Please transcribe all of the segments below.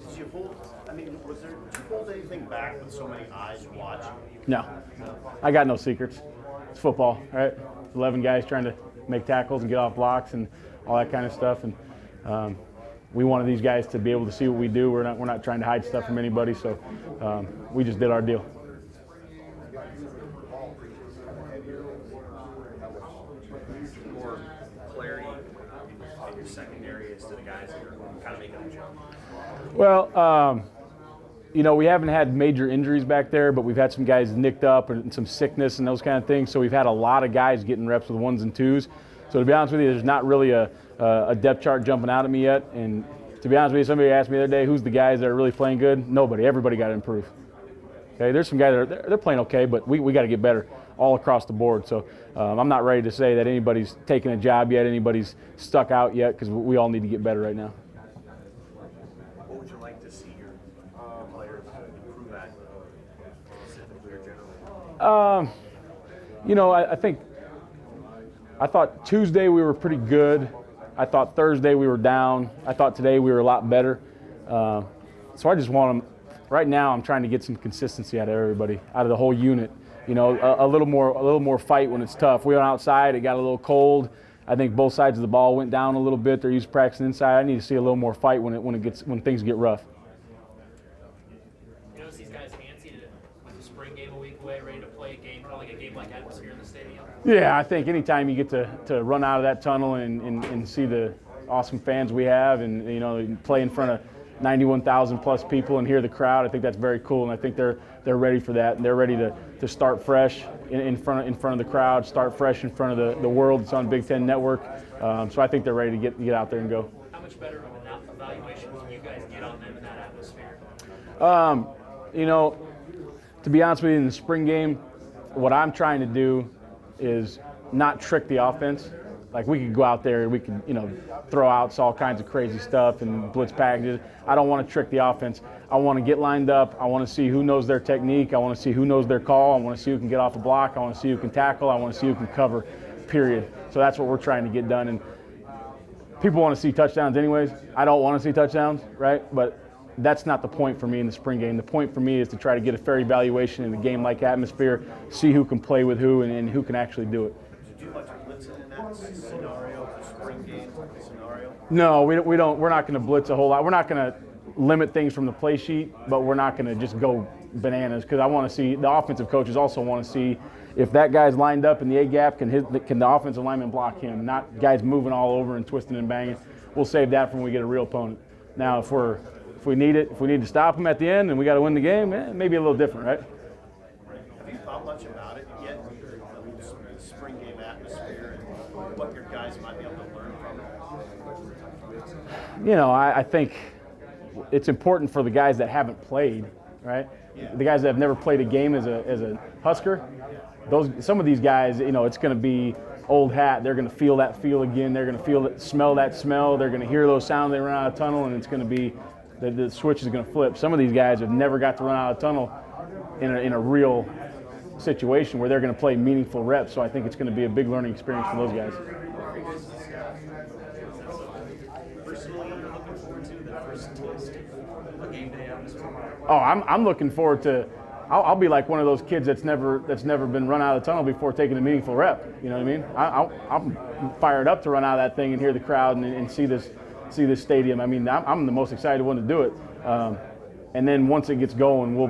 Did you hold? I mean, did you hold anything back with so many eyes watching? No. I got no secrets. It's football, right? 11 guys trying to make tackles and get off blocks and all that kind of stuff. And we wanted these guys to be able to see what we do. We're not trying to hide stuff from anybody. So we just did our deal. More clarity in your secondary as to the guys that are kind of making the jump? Well, we haven't had major injuries back there, but we've had some guys nicked up and some sickness and those kind of things. So we've had a lot of guys getting reps with ones and twos. So to be honest with you, there's not really a depth chart jumping out at me yet. And to be honest with you, somebody asked me the other day, who's the guys that are really playing good? Nobody. Everybody got to improve. Okay, there's some guys that they're playing okay, but we got to get better all across the board. So I'm not ready to say that anybody's taken a job yet, anybody's stuck out yet, because we all need to get better right now. What would you like to see your players improve at, specifically or generally? I thought Tuesday we were pretty good. I thought Thursday we were down. I thought today we were a lot better. So I just want them. Right now, I'm trying to get some consistency out of everybody, out of the whole unit. A little more fight when it's tough. We went outside; it got a little cold. I think both sides of the ball went down a little bit. They're used to practicing inside. I need to see a little more fight when things get rough. You notice these guys antsy with the spring game a week away, ready to play a game, probably like a game-like atmosphere in the stadium. Yeah, I think anytime you get to run out of that tunnel and see the awesome fans we have, and play in front of 91,000 plus people and hear the crowd, I think that's very cool, and I think they're ready for that, and they're ready to start fresh in front of the crowd, start fresh in front of the world. It's on Big Ten Network, so I think they're ready to get out there and go. How much better of an evaluation can you guys get on them in that atmosphere? To be honest with you, in the spring game, what I'm trying to do is not trick the offense. Like, we could go out there and we could, throw out all kinds of crazy stuff and blitz packages. I don't want to trick the offense. I want to get lined up. I want to see who knows their technique. I want to see who knows their call. I want to see who can get off the block. I want to see who can tackle. I want to see who can cover, period. So that's what we're trying to get done. And people want to see touchdowns anyways. I don't want to see touchdowns, right? But that's not the point for me in the spring game. The point for me is to try to get a fair evaluation in a game-like atmosphere, see who can play with who and who can actually do it. Did you do much blitzing in that scenario, the spring game scenario? No, we don't. We're not going to blitz a whole lot. We're not going to limit things from the play sheet, but we're not going to just go bananas, because I want to see the offensive coaches also want to see if that guy's lined up in the A gap, can the offensive lineman block him? Not guys moving all over and twisting and banging. We'll save that for when we get a real opponent. Now, if we need to stop them at the end and we got to win the game, maybe a little different, right? Have you thought much about it yet? The spring game atmosphere and what your guys might be able to learn from it? I think it's important for the guys that haven't played, right? Yeah. The guys that have never played a game as a Husker. Some of these guys, it's going to be old hat. They're going to feel that feel again. They're going to smell that smell. They're going to hear those sounds. They run out of tunnel, and it's going to be the switch is going to flip. Some of these guys have never got to run out of tunnel in a real situation where they're going to play meaningful reps. So I think it's going to be a big learning experience for those guys. Personally, you're looking forward to the first taste of game day atmosphere? Oh, I'm looking forward to. I'll be like one of those kids that's never been run out of the tunnel before taking a meaningful rep. You know what I mean? I'm fired up to run out of that thing and hear the crowd and see this stadium. I mean, I'm the most excited one to do it. And then once it gets going, we'll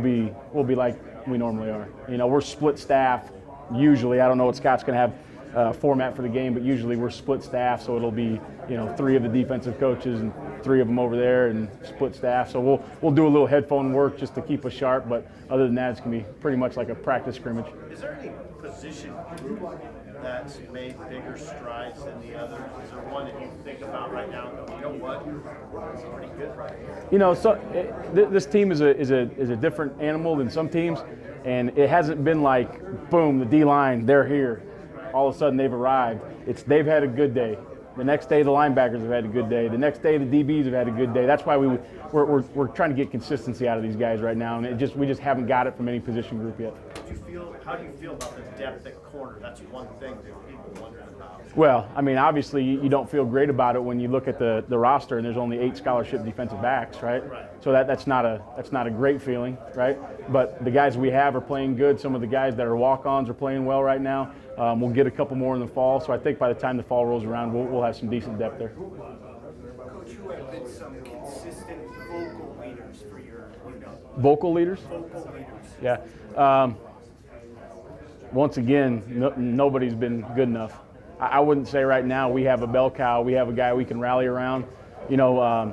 be like we normally are. We're split staff usually. I don't know what Scott's going to have format for the game, but usually we're split staff, so it'll be 3 of the defensive coaches and 3 of them over there and split staff. So we'll do a little headphone work just to keep us sharp, but other than that, it's going to be pretty much like a practice scrimmage. Is there any position group that's made bigger strides than the others? Is there one that you think about right now and go, you know what, it's pretty good right here? This team is a different animal than some teams, and it hasn't been like, boom, the D-line, they're here. All of a sudden they've arrived. They've had a good day. The next day the linebackers have had a good day. The next day the DBs have had a good day. That's why we're trying to get consistency out of these guys right now, and we just haven't got it from any position group yet. How do you feel about the depth at corner? That's one thing that people wonder about. Well, I mean, obviously you don't feel great about it when you look at the roster and there's only 8 scholarship defensive backs, right? Right. So that's not a great feeling, right? But the guys we have are playing good. Some of the guys that are walk-ons are playing well right now. We'll get a couple more in the fall, so I think by the time the fall rolls around, we'll have some decent depth there. Coach, who have been some consistent vocal leaders for your unit? Vocal leaders? Vocal leaders. Yeah. Once again, nobody's been good enough. I wouldn't say right now we have a bell cow. We have a guy we can rally around. You know,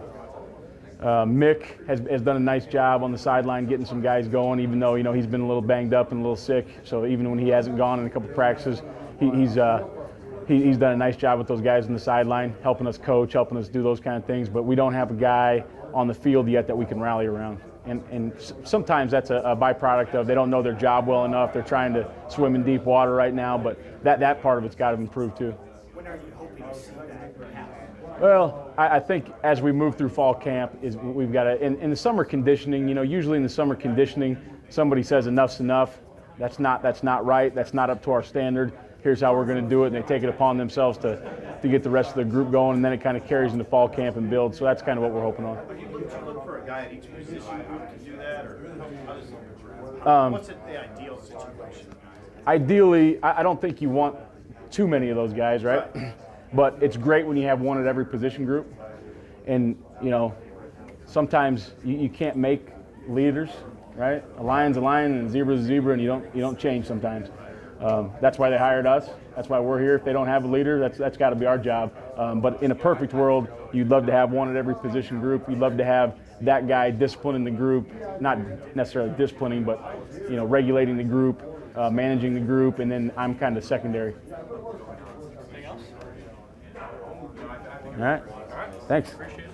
Mick has done a nice job on the sideline getting some guys going, even though, you know, he's been a little banged up and a little sick. So even when he hasn't gone in a couple practices, he's done a nice job with those guys on the sideline, helping us coach, helping us do those kind of things. But we don't have a guy on the field yet that we can rally around. And sometimes that's a byproduct of they don't know their job well enough. They're trying to swim in deep water right now, but that part of it's got to improve too. When are you hoping to see that happen? Well, I think as we move through fall camp, we've got to, in the summer conditioning, you know, usually in the summer conditioning, somebody says enough's enough. That's not right. That's not up to our standard. Here's how we're going to do it, and they take it upon themselves to get the rest of the group going, and then it kind of carries into fall camp and builds. So that's kind of what we're hoping on. Would you look for a guy at each position group to do that, or what's the ideal situation? Ideally, I don't think you want too many of those guys, right? But it's great when you have one at every position group. And, you know, sometimes you can't make leaders, right? A lion's a lion and a zebra's a zebra, and you don't change sometimes. That's why they hired us. That's why we're here. If they don't have a leader, that's got to be our job. But in a perfect world, you'd love to have one at every position group. You'd love to have that guy disciplining the group, not necessarily disciplining, but, you know, regulating the group, managing the group, and then I'm kind of secondary. Anything else? All right. Thanks. Appreciate it.